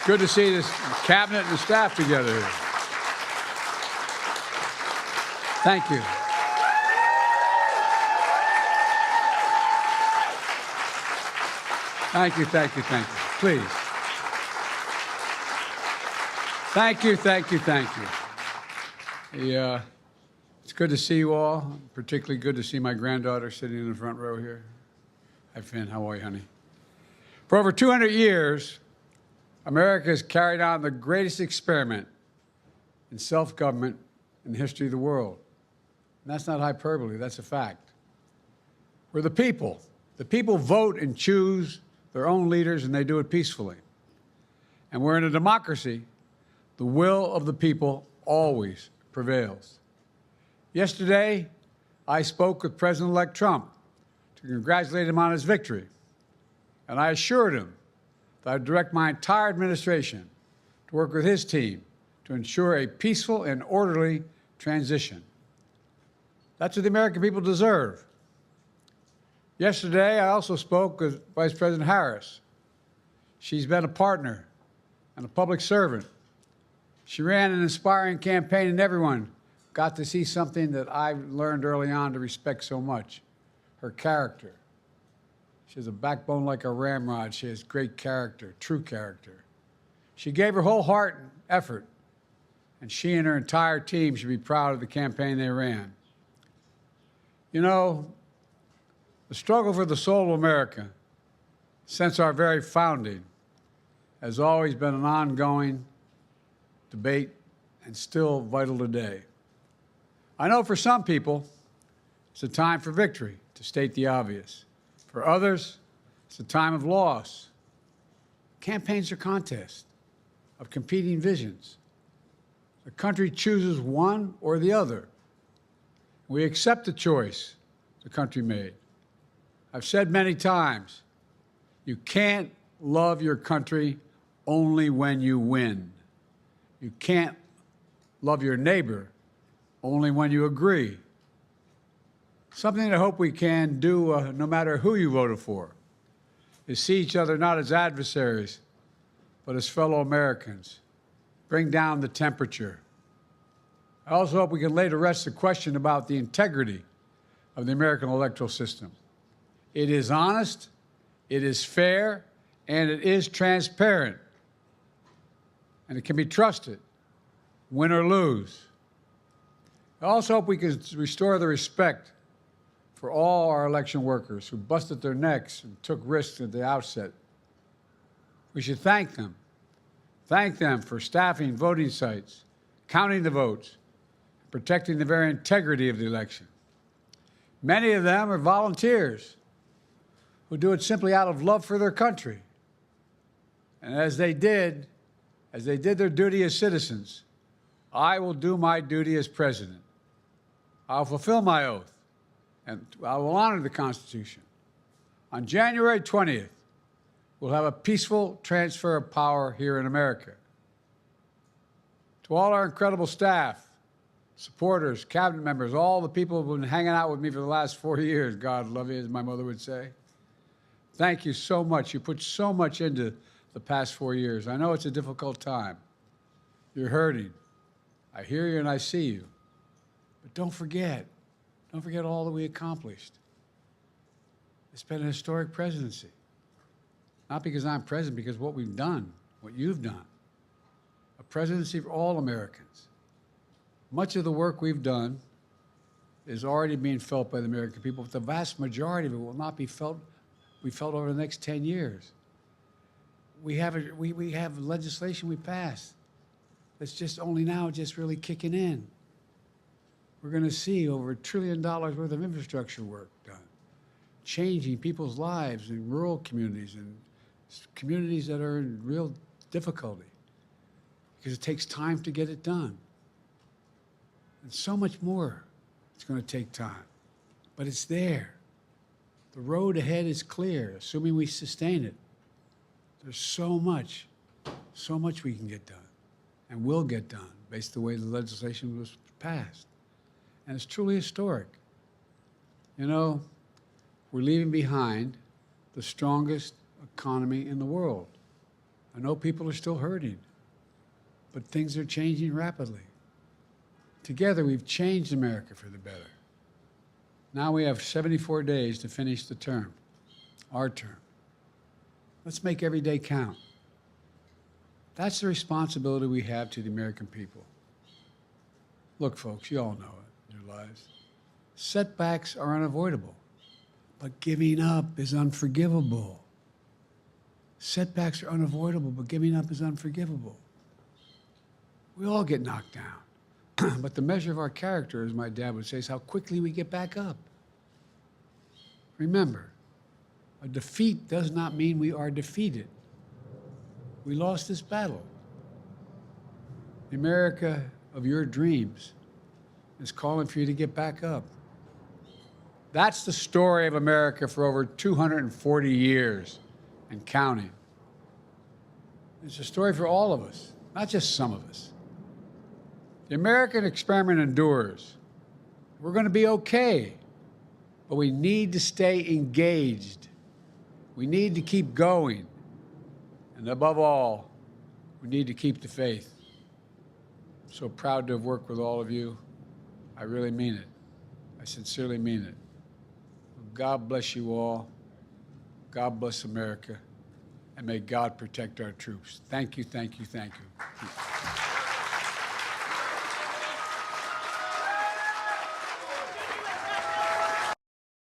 Good to see this cabinet and the staff together here. Thank you. Thank you, thank you, thank you. Please. Thank you, thank you, thank you. It's good to see you all, particularly good to see my granddaughter sitting in the front row here. Hi, Finn. How are you, honey? For over 200 years, America has carried on the greatest experiment in self-government in the history of the world. And that's not hyperbole, that's a fact. We're the people. The people vote and choose their own leaders, and they do it peacefully. And we're in a democracy. The will of the people always prevails. Yesterday, I spoke with President-elect Trump to congratulate him on his victory. And I assured him that I'd direct my entire administration to work with his team to ensure a peaceful and orderly transition. That's what the American people deserve. Yesterday, I also spoke with Vice President Harris. She's been a partner and a public servant. She ran an inspiring campaign, and everyone got to see something that I learned early on to respect so much, her character. She has a backbone like a ramrod. She has great character, true character. She gave her whole heart and effort, and she and her entire team should be proud of the campaign they ran. You know, the struggle for the soul of America, since our very founding, has always been an ongoing debate and still vital today. I know for some people, it's a time for victory, to state the obvious. For others, it's a time of loss. Campaigns are contests of competing visions. The country chooses one or the other. We accept the choice the country made. I've said many times, you can't love your country only when you win. You can't love your neighbor only when you agree. Something that I hope we can do, no matter who you voted for, is see each other not as adversaries, but as fellow Americans. Bring down the temperature. I also hope we can lay to rest the question about the integrity of the American electoral system. It is honest, it is fair, and it is transparent. And it can be trusted, win or lose. I also hope we can restore the respect for all our election workers who busted their necks and took risks at the outset. We should thank them. Thank them for staffing voting sites, counting the votes, and protecting the very integrity of the election. Many of them are volunteers who do it simply out of love for their country. And as they did their duty as citizens, I will do my duty as president. I'll fulfill my oath, and I will honor the Constitution. On January 20th, we'll have a peaceful transfer of power here in America. To all our incredible staff, supporters, cabinet members, all the people who've been hanging out with me for the last 4 years, God love you, as my mother would say. Thank you so much. You put so much into the past 4 years. I know it's a difficult time. You're hurting. I hear you and I see you. But don't forget all that we accomplished. It's been a historic presidency. Not because I'm president, because what we've done, what you've done. A presidency for all Americans. Much of the work we've done is already being felt by the American people, but the vast majority of it will not be felt over the next 10 years. We have legislation we passed that's just only now just really kicking in. We're going to see over $1 trillion worth of infrastructure work done, changing people's lives in rural communities and communities that are in real difficulty because it takes time to get it done. And so much more it's going to take time, but it's there. The road ahead is clear, assuming we sustain it. There's so much we can get done and will get done based on the way the legislation was passed. And it's truly historic. You know, we're leaving behind the strongest economy in the world. I know people are still hurting, but things are changing rapidly. Together, we've changed America for the better. Now we have 74 days to finish the term, our term. Let's make every day count. That's the responsibility we have to the American people. Look, folks, you all know it in your lives. Setbacks are unavoidable, but giving up is unforgivable. Setbacks are unavoidable, but giving up is unforgivable. We all get knocked down, but the measure of our character, as my dad would say, is how quickly we get back up. Remember, a defeat does not mean we are defeated. We lost this battle. The America of your dreams is calling for you to get back up. That's the story of America for over 240 years and counting. It's a story for all of us, not just some of us. The American experiment endures. We're going to be okay, but we need to stay engaged. We need to keep going. And above all, we need to keep the faith. I'm so proud to have worked with all of you. I really mean it. I sincerely mean it. God bless you all. God bless America. And may God protect our troops. Thank you, thank you, thank you.